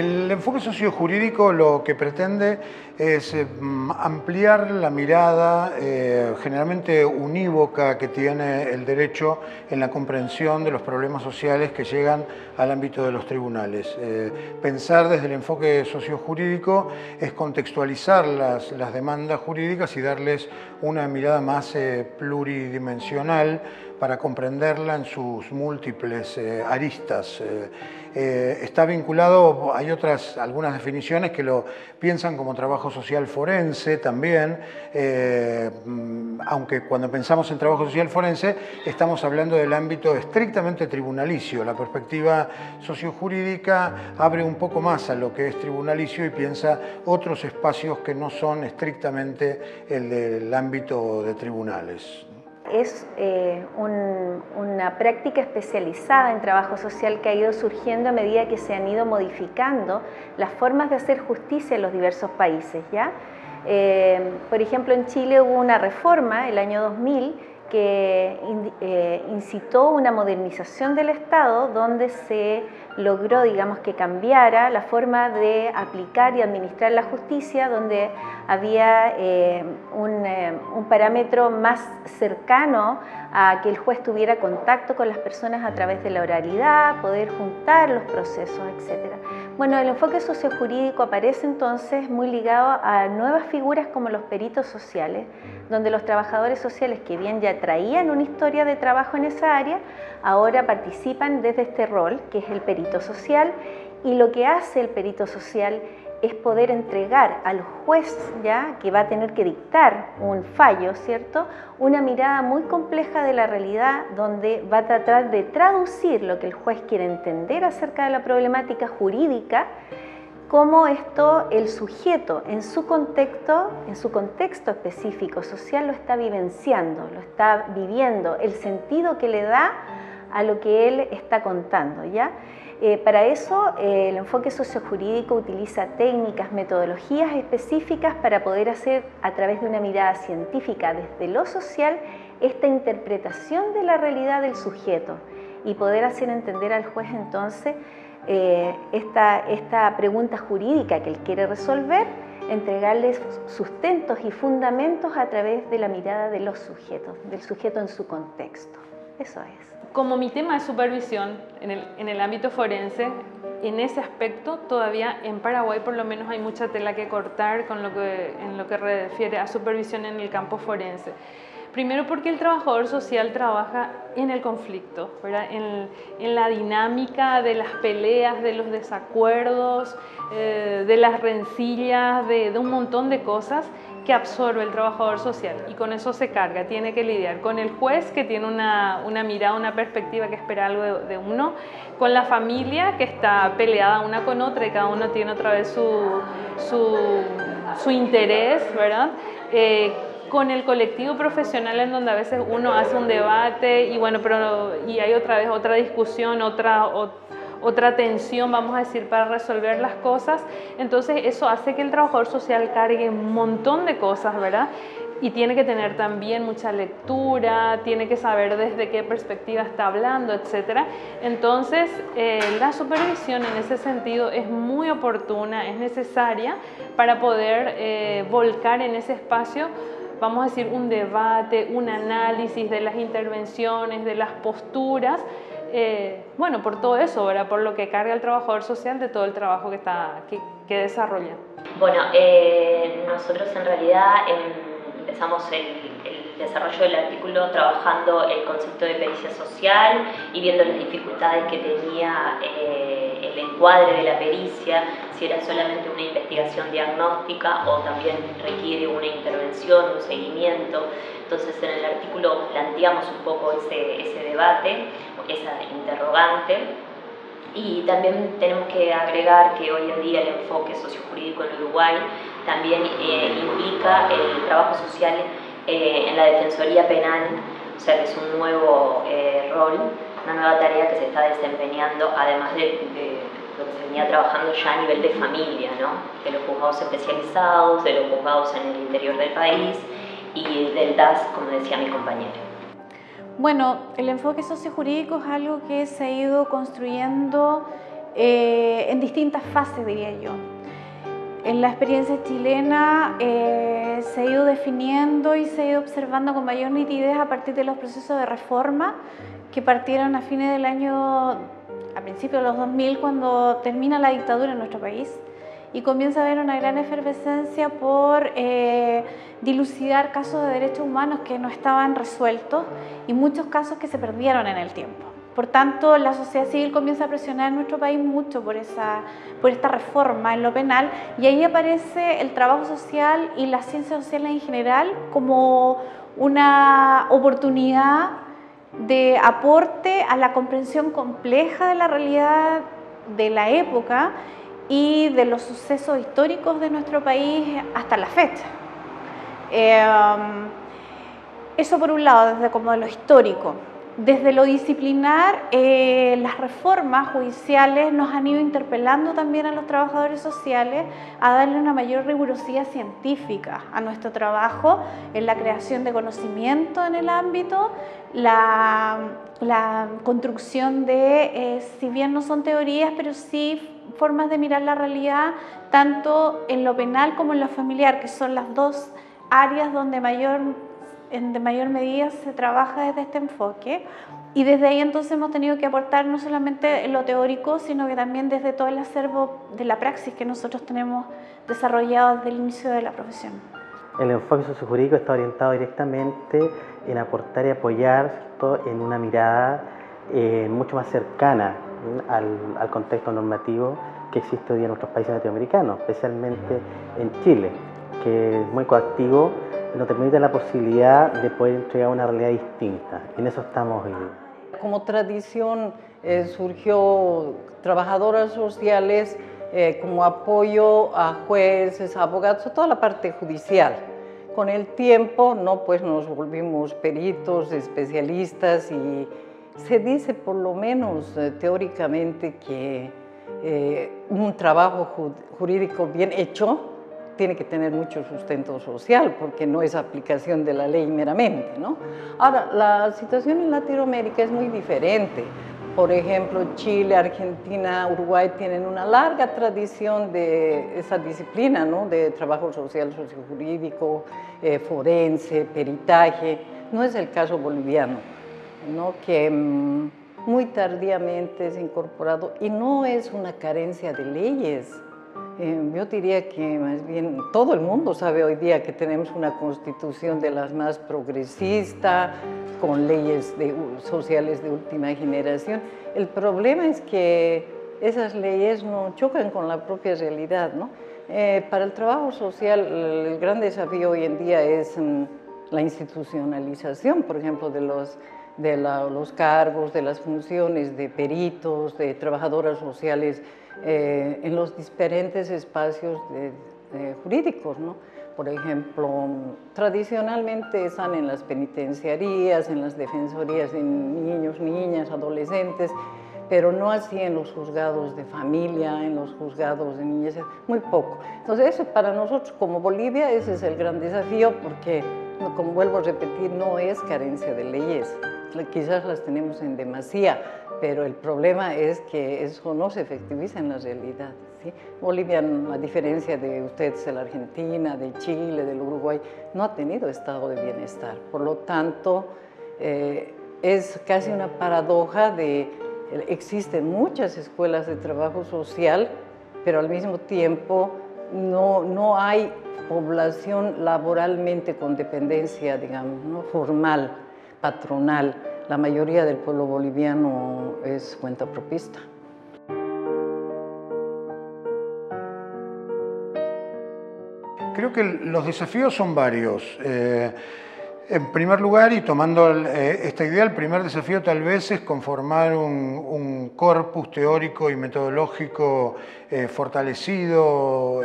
El enfoque sociojurídico lo que pretende es ampliar la mirada generalmente unívoca que tiene el derecho en la comprensión de los problemas sociales que llegan al ámbito de los tribunales. Pensar desde el enfoque sociojurídico es contextualizar las demandas jurídicas y darles una mirada más pluridimensional para comprenderla en sus múltiples aristas. Está vinculado, hay algunas definiciones que lo piensan como trabajo social forense también, aunque cuando pensamos en trabajo social forense estamos hablando del ámbito estrictamente tribunalicio. La perspectiva sociojurídica abre un poco más a lo que es tribunalicio y piensa otros espacios que no son estrictamente el del ámbito de tribunales. Es una práctica especializada en trabajo social que ha ido surgiendo a medida que se han ido modificando las formas de hacer justicia en los diversos países, ¿ya? Por ejemplo, en Chile hubo una reforma el año 2000 que incitó una modernización del Estado donde se logró, digamos, que cambiara la forma de aplicar y administrar la justicia, donde había un parámetro más cercano a que el juez tuviera contacto con las personas a través de la oralidad, poder juntar los procesos, etc. Bueno, el enfoque sociojurídico aparece entonces muy ligado a nuevas figuras como los peritos sociales, donde los trabajadores sociales que bien ya traían una historia de trabajo en esa área, ahora participan desde este rol, que es el perito social, y lo que hace el perito social es poder entregar al juez, ya que va a tener que dictar un fallo, ¿cierto?, una mirada muy compleja de la realidad, donde va a tratar de traducir lo que el juez quiere entender acerca de la problemática jurídica, cómo esto, el sujeto en su contexto específico social lo está vivenciando, lo está viviendo, el sentido que le da a lo que él está contando, ¿ya? Para eso el enfoque sociojurídico utiliza técnicas, metodologías específicas para poder hacer a través de una mirada científica desde lo social esta interpretación de la realidad del sujeto y poder hacer entender al juez entonces esta pregunta jurídica que él quiere resolver, entregarles sustentos y fundamentos a través de la mirada de los sujetos, del sujeto en su contexto. Eso es. Como mi tema es supervisión en el ámbito forense, en ese aspecto todavía en Paraguay por lo menos hay mucha tela que cortar en lo que refiere a supervisión en el campo forense. Primero porque el trabajador social trabaja en el conflicto, ¿verdad? En la dinámica de las peleas, de los desacuerdos, de las rencillas, de un montón de cosas que absorbe el trabajador social y con eso se carga, tiene que lidiar con el juez que tiene una mirada, una perspectiva que espera algo de uno, con la familia que está peleada una con otra y cada uno tiene otra vez su interés, ¿verdad? Con el colectivo profesional en donde a veces uno hace un debate y bueno, y hay otra vez otra discusión, otra tensión, vamos a decir, para resolver las cosas. Entonces eso hace que el trabajador social cargue un montón de cosas, ¿verdad? Y tiene que tener también mucha lectura, tiene que saber desde qué perspectiva está hablando, etc. Entonces la supervisión en ese sentido es muy oportuna, es necesaria para poder volcar en ese espacio, vamos a decir, un debate, un análisis de las intervenciones, de las posturas, bueno, por todo eso, ¿verdad? Por lo que carga el trabajador social de todo el trabajo que desarrolla. Bueno, nosotros en realidad empezamos el desarrollo del artículo trabajando el concepto de pericia social y viendo las dificultades que tenía el encuadre de la pericia, si era solamente una investigación diagnóstica o también requiere una intervención, un seguimiento. Entonces en el artículo planteamos un poco ese debate, esa interrogante, y también tenemos que agregar que hoy en día el enfoque sociojurídico en Uruguay también implica el trabajo social en la Defensoría Penal, o sea que es un nuevo rol, una nueva tarea que se está desempeñando, además de lo que se venía trabajando ya a nivel de familia, ¿no? De los juzgados especializados, de los juzgados en el interior del país y del DAS, como decía mi compañera. Bueno, el enfoque sociojurídico es algo que se ha ido construyendo en distintas fases, diría yo. En la experiencia chilena se ha ido definiendo y se ha ido observando con mayor nitidez a partir de los procesos de reforma que partieron a fines del año, a principios de los 2000, cuando termina la dictadura en nuestro país y comienza a haber una gran efervescencia por dilucidar casos de derechos humanos que no estaban resueltos y muchos casos que se perdieron en el tiempo. Por tanto, la sociedad civil comienza a presionar en nuestro país mucho por esta reforma en lo penal, y ahí aparece el trabajo social y las ciencias sociales en general como una oportunidad de aporte a la comprensión compleja de la realidad de la época y de los sucesos históricos de nuestro país hasta la fecha. Eso por un lado, desde como lo histórico. Desde lo disciplinar, las reformas judiciales nos han ido interpelando también a los trabajadores sociales a darle una mayor rigurosidad científica a nuestro trabajo en la creación de conocimiento en el ámbito, la construcción de, si bien no son teorías, pero sí formas de mirar la realidad, tanto en lo penal como en lo familiar, que son las dos áreas donde de mayor medida se trabaja desde este enfoque, y desde ahí entonces hemos tenido que aportar no solamente en lo teórico, sino que también desde todo el acervo de la praxis que nosotros tenemos desarrollado desde el inicio de la profesión. El enfoque sociojurídico está orientado directamente en aportar y apoyar, ¿cierto?, en una mirada mucho más cercana al contexto normativo que existe hoy día en nuestros países latinoamericanos, especialmente en Chile, que es muy coactivo, nos permite la posibilidad de poder entregar una realidad distinta. En eso estamos hoy día. Como tradición surgió trabajadoras sociales como apoyo a jueces, abogados, a toda la parte judicial. Con el tiempo, pues nos volvimos peritos, especialistas, y se dice por lo menos teóricamente que un trabajo jurídico bien hecho tiene que tener mucho sustento social, porque no es aplicación de la ley meramente, ¿no? Ahora, la situación en Latinoamérica es muy diferente. Por ejemplo, Chile, Argentina, Uruguay tienen una larga tradición de esa disciplina, ¿no?, de trabajo social, sociojurídico, forense, peritaje. No es el caso boliviano, ¿no?, que muy tardíamente es incorporado, y no es una carencia de leyes. Yo diría que más bien todo el mundo sabe hoy día que tenemos una constitución de las más progresistas, con leyes sociales de última generación. El problema es que esas leyes no chocan con la propia realidad, ¿no? Para el trabajo social, el gran desafío hoy en día es la institucionalización, por ejemplo, de los cargos, de las funciones de peritos, de trabajadoras sociales en los diferentes espacios jurídicos, ¿no? Por ejemplo, tradicionalmente están en las penitenciarías, en las defensorías de niños, niñas, adolescentes, pero no así en los juzgados de familia, en los juzgados de niñas, muy poco. Entonces, eso para nosotros como Bolivia, ese es el gran desafío, porque, como vuelvo a repetir, no es carencia de leyes, quizás las tenemos en demasía, pero el problema es que eso no se efectiviza en la realidad, ¿sí? Bolivia, a diferencia de ustedes, de la Argentina, de Chile, del Uruguay, no ha tenido estado de bienestar. Por lo tanto, es casi una paradoja existen muchas escuelas de trabajo social, pero al mismo tiempo no hay población laboralmente con dependencia, digamos, ¿no?, formal, patronal. La mayoría del pueblo boliviano es cuentapropista. Creo que los desafíos son varios. En primer lugar, y tomando esta idea, el primer desafío tal vez es conformar un corpus teórico y metodológico fortalecido,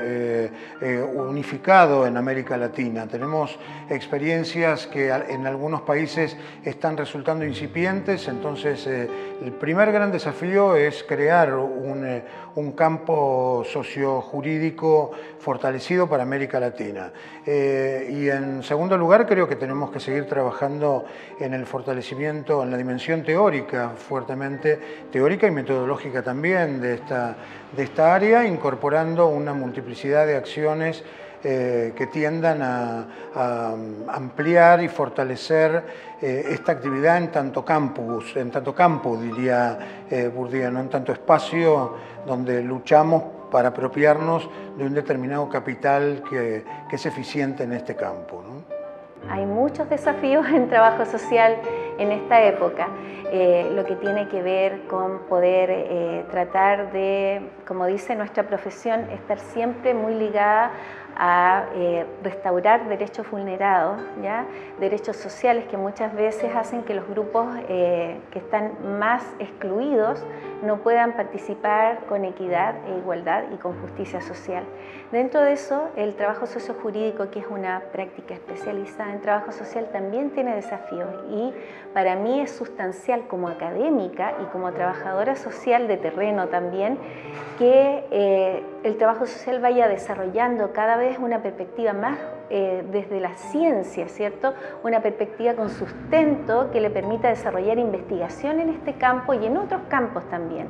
unificado en América Latina. Tenemos experiencias que en algunos países están resultando incipientes, entonces el primer gran desafío es crear un campo sociojurídico fortalecido para América Latina. Y en segundo lugar, creo que tenemos tenemos que seguir trabajando en el fortalecimiento, en la dimensión teórica, fuertemente teórica y metodológica también de esta área, incorporando una multiplicidad de acciones que tiendan a ampliar y fortalecer esta actividad en tanto campus, en tanto campo, diría Bourdieu, ¿no? En tanto espacio donde luchamos para apropiarnos de un determinado capital que es eficiente en este campo, ¿no? Hay muchos desafíos en trabajo social en esta época, lo que tiene que ver con poder tratar de, como dice nuestra profesión, estar siempre muy ligada a restaurar derechos vulnerados, ¿ya? Derechos sociales que muchas veces hacen que los grupos que están más excluidos no puedan participar con equidad e igualdad y con justicia social. Dentro de eso, el trabajo sociojurídico, que es una práctica especializada en trabajo social, también tiene desafíos, y para mí es sustancial como académica y como trabajadora social de terreno también que el trabajo social vaya desarrollando cada vez una perspectiva más desde la ciencia, ¿cierto? Una perspectiva con sustento que le permita desarrollar investigación en este campo y en otros campos también.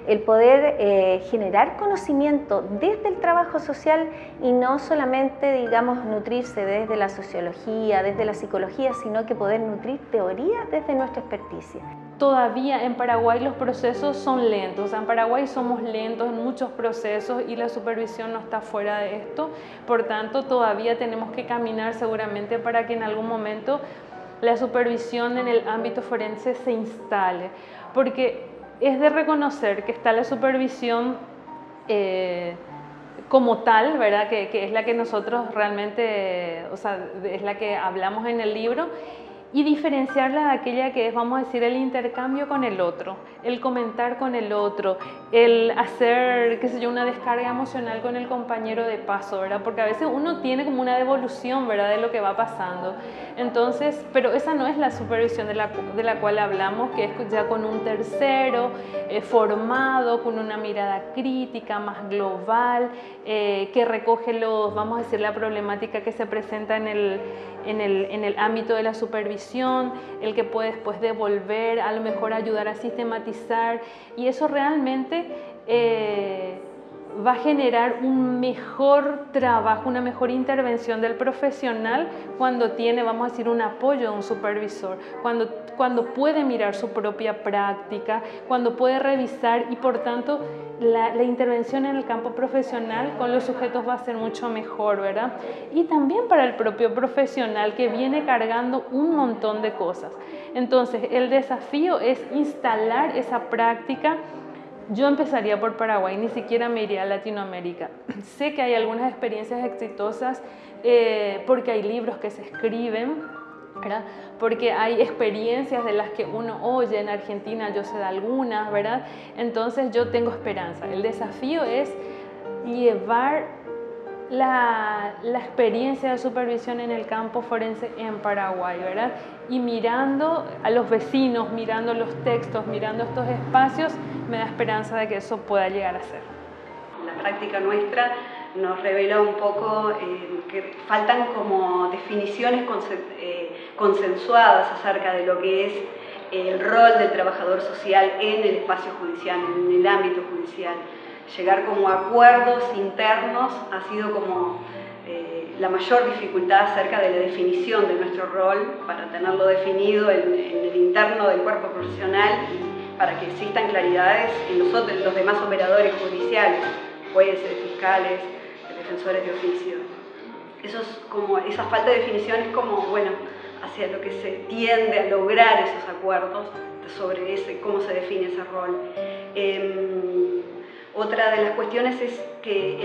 El poder generar conocimiento desde el trabajo social y no solamente, digamos, nutrirse desde la sociología, desde la psicología, sino que poder nutrir teoría desde nuestra experticia. Todavía en Paraguay los procesos son lentos, o sea, en Paraguay somos lentos en muchos procesos y la supervisión no está fuera de esto, por tanto todavía tenemos que caminar seguramente para que en algún momento la supervisión en el ámbito forense se instale, porque es de reconocer que está la supervisión como tal, ¿verdad? Que es la que nosotros realmente, o sea, es la que hablamos en el libro, y diferenciarla de aquella que es, vamos a decir, el intercambio con el otro, el comentar con el otro, el hacer, qué sé yo, una descarga emocional con el compañero de paso, ¿verdad? Porque a veces uno tiene como una devolución, ¿verdad?, de lo que va pasando. Entonces, pero esa no es la supervisión de la cual hablamos, que es ya con un tercero, formado, con una mirada crítica, más global, que recoge vamos a decir, la problemática que se presenta en el ámbito de la supervisión, el que puede después devolver, a lo mejor ayudar a sistematizar, y eso realmente va a generar un mejor trabajo, una mejor intervención del profesional cuando tiene, vamos a decir, un apoyo de un supervisor, cuando puede mirar su propia práctica, cuando puede revisar, y por tanto la intervención en el campo profesional con los sujetos va a ser mucho mejor, ¿verdad? Y también para el propio profesional que viene cargando un montón de cosas. Entonces, el desafío es instalar esa práctica. Yo empezaría por Paraguay, ni siquiera me iría a Latinoamérica. Sé que hay algunas experiencias exitosas porque hay libros que se escriben, ¿verdad? Porque hay experiencias de las que uno oye en Argentina, yo sé de algunas, ¿verdad? Entonces yo tengo esperanza. El desafío es llevar la experiencia de supervisión en el campo forense en Paraguay, ¿verdad? Y mirando a los vecinos, mirando los textos, mirando estos espacios, me da esperanza de que eso pueda llegar a ser. La práctica nuestra nos revela un poco que faltan como definiciones consensuadas acerca de lo que es el rol del trabajador social en el espacio judicial, en el ámbito judicial. Llegar como a acuerdos internos ha sido como la mayor dificultad acerca de la definición de nuestro rol, para tenerlo definido en el interno del cuerpo profesional y para que existan claridades en los demás operadores judiciales, jueces, fiscales, defensores de oficio. Esa falta de definición es como, bueno, hacia lo que se tiende a lograr esos acuerdos sobre cómo se define ese rol. Otra de las cuestiones es que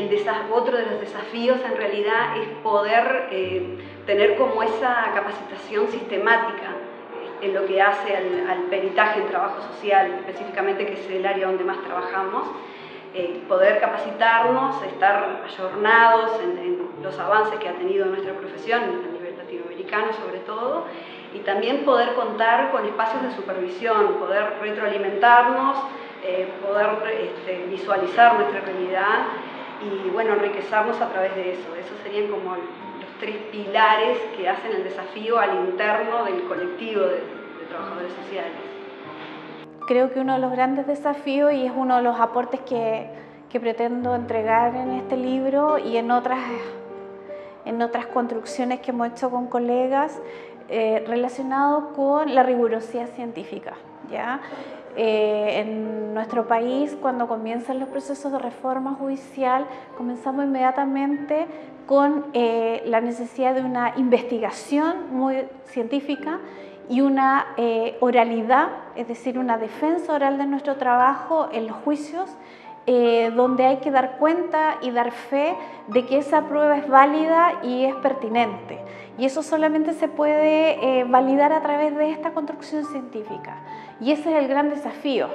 otro de los desafíos en realidad es poder tener como esa capacitación sistemática en lo que hace al peritaje en trabajo social, específicamente, que es el área donde más trabajamos. Poder capacitarnos, estar ayornados en los avances que ha tenido nuestra profesión a nivel latinoamericano sobre todo, y también poder contar con espacios de supervisión, poder retroalimentarnos, poder visualizar nuestra realidad y, bueno, enriquecernos a través de eso. Esos serían como los tres pilares que hacen el desafío al interno del colectivo de trabajadores sociales. Creo que uno de los grandes desafíos, y es uno de los aportes que pretendo entregar en este libro y en otras construcciones que hemos hecho con colegas, relacionado con la rigurosidad científica, ¿ya? En nuestro país, cuando comienzan los procesos de reforma judicial, comenzamos inmediatamente con la necesidad de una investigación muy científica y una oralidad, es decir, una defensa oral de nuestro trabajo en los juicios, donde hay que dar cuenta y dar fe de que esa prueba es válida y es pertinente. Y eso solamente se puede validar a través de esta construcción científica. Y ese es el gran desafío,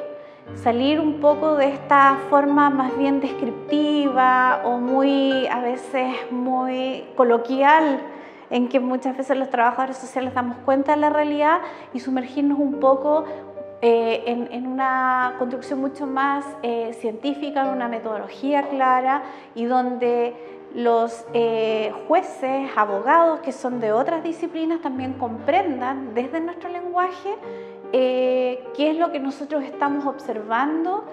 salir un poco de esta forma más bien descriptiva o a veces muy coloquial, en que muchas veces los trabajadores sociales damos cuenta de la realidad, y sumergirnos un poco en una construcción mucho más científica, en una metodología clara, y donde los jueces, abogados que son de otras disciplinas también comprendan desde nuestro lenguaje qué es lo que nosotros estamos observando,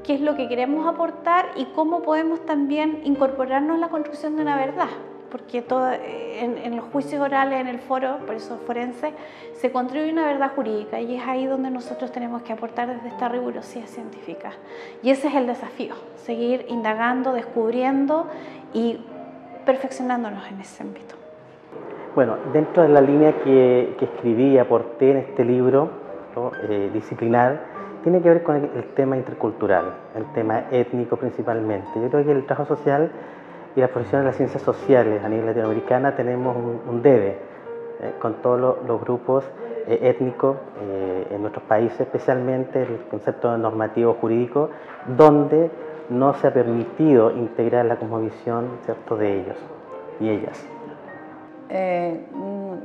qué es lo que queremos aportar y cómo podemos también incorporarnos en la construcción de una verdad. Porque en los juicios orales, en el foro, por eso forense, se construye una verdad jurídica, y es ahí donde nosotros tenemos que aportar desde esta rigurosidad científica. Y ese es el desafío, seguir indagando, descubriendo y perfeccionándonos en ese ámbito. Bueno, dentro de la línea que escribí y aporté en este libro, ¿no? Disciplinar, tiene que ver con el tema intercultural, el tema étnico principalmente. Yo creo que el trabajo social y las profesiones de las ciencias sociales a nivel latinoamericana tenemos un debe con todos los grupos étnicos en nuestros países, especialmente el concepto normativo jurídico, donde no se ha permitido integrar la cosmovisión, ¿cierto?, de ellos y ellas.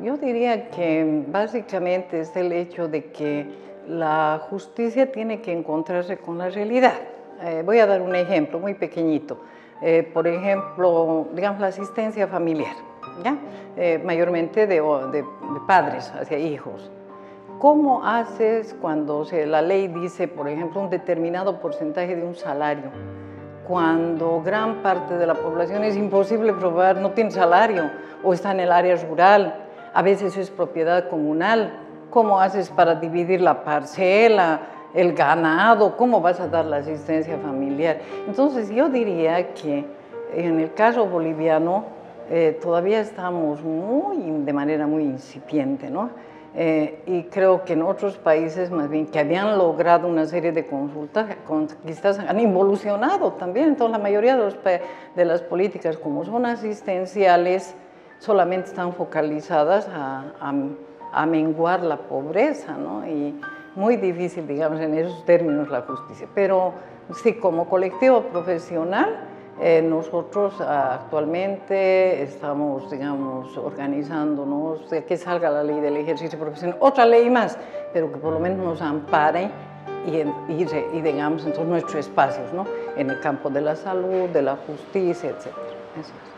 Yo diría que básicamente es el hecho de que la justicia tiene que encontrarse con la realidad. Voy a dar un ejemplo muy pequeñito. Por ejemplo, digamos la asistencia familiar, ¿ya? Mayormente de padres hacia hijos. ¿Cómo haces cuando la ley dice, por ejemplo, un determinado porcentaje de un salario? Cuando gran parte de la población es imposible probar, no tiene salario o está en el área rural, a veces es propiedad comunal. ¿Cómo haces para dividir la parcela, el ganado? ¿Cómo vas a dar la asistencia familiar? Entonces yo diría que en el caso boliviano todavía estamos de manera muy incipiente, ¿no? Y creo que en otros países más bien que habían logrado una serie de conquistas han involucionado también. Entonces la mayoría de las políticas, como son asistenciales, solamente están focalizadas a menguar la pobreza, ¿no? Y muy difícil, digamos, en esos términos la justicia. Pero sí, como colectivo profesional, nosotros actualmente estamos, digamos, organizándonos de que salga la ley del ejercicio profesional, otra ley más, pero que por lo menos nos ampare y digamos, en todos nuestros espacios, ¿no? En el campo de la salud, de la justicia, etc. Eso es.